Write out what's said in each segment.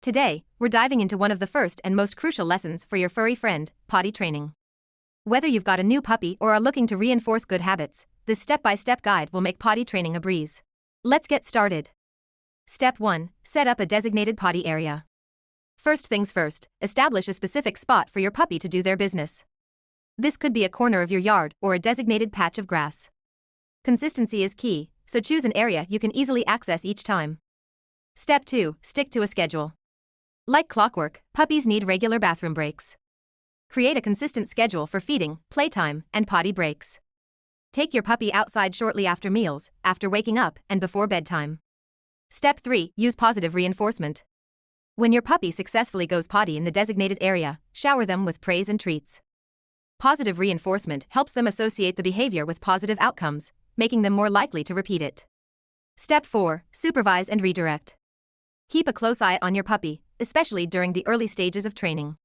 Today, we're diving into one of the first and most crucial lessons for your furry friend, potty training. Whether you've got a new puppy or are looking to reinforce good habits, this step-by-step guide will make potty training a breeze. Let's get started. Step 1. Set up a designated potty area. First things first, establish a specific spot for your puppy to do their business. This could be a corner of your yard or a designated patch of grass. Consistency is key, so choose an area you can easily access each time. Step 2. Stick to a schedule. Like clockwork, puppies need regular bathroom breaks. Create a consistent schedule for feeding, playtime, and potty breaks. Take your puppy outside shortly after meals, after waking up, and before bedtime. Step 3. Use positive reinforcement. When your puppy successfully goes potty in the designated area, shower them with praise and treats. Positive reinforcement helps them associate the behavior with positive outcomes, making them more likely to repeat it. Step 4. Supervise and redirect. Keep a close eye on your puppy, especially during the early stages of training.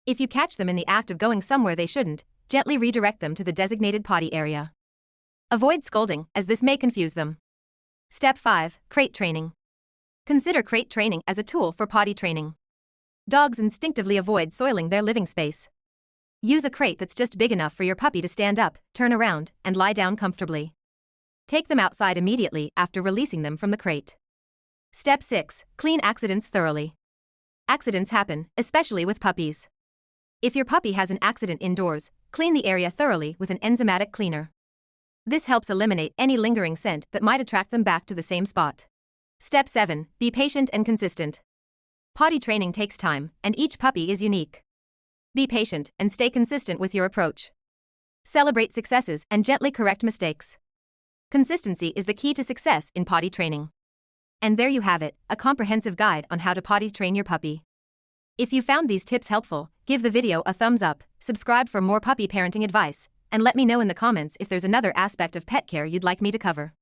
If you catch them in the act of going somewhere they shouldn't, gently redirect them to the designated potty area. Avoid scolding, as this may confuse them. Step 5. Crate training. Consider crate training as a tool for potty training. Dogs instinctively avoid soiling their living space. Use a crate that's just big enough for your puppy to stand up, turn around, and lie down comfortably. Take them outside immediately after releasing them from the crate. Step 6. Clean accidents thoroughly. Accidents happen, especially with puppies. If your puppy has an accident indoors, clean the area thoroughly with an enzymatic cleaner. This helps eliminate any lingering scent that might attract them back to the same spot. Step 7. Be patient and consistent. Potty training takes time, and each puppy is unique. Be patient and stay consistent with your approach. Celebrate successes and gently correct mistakes. Consistency is the key to success in potty training. And there you have it, a comprehensive guide on how to potty train your puppy. If you found these tips helpful, give the video a thumbs up, subscribe for more puppy parenting advice, and let me know in the comments if there's another aspect of pet care you'd like me to cover.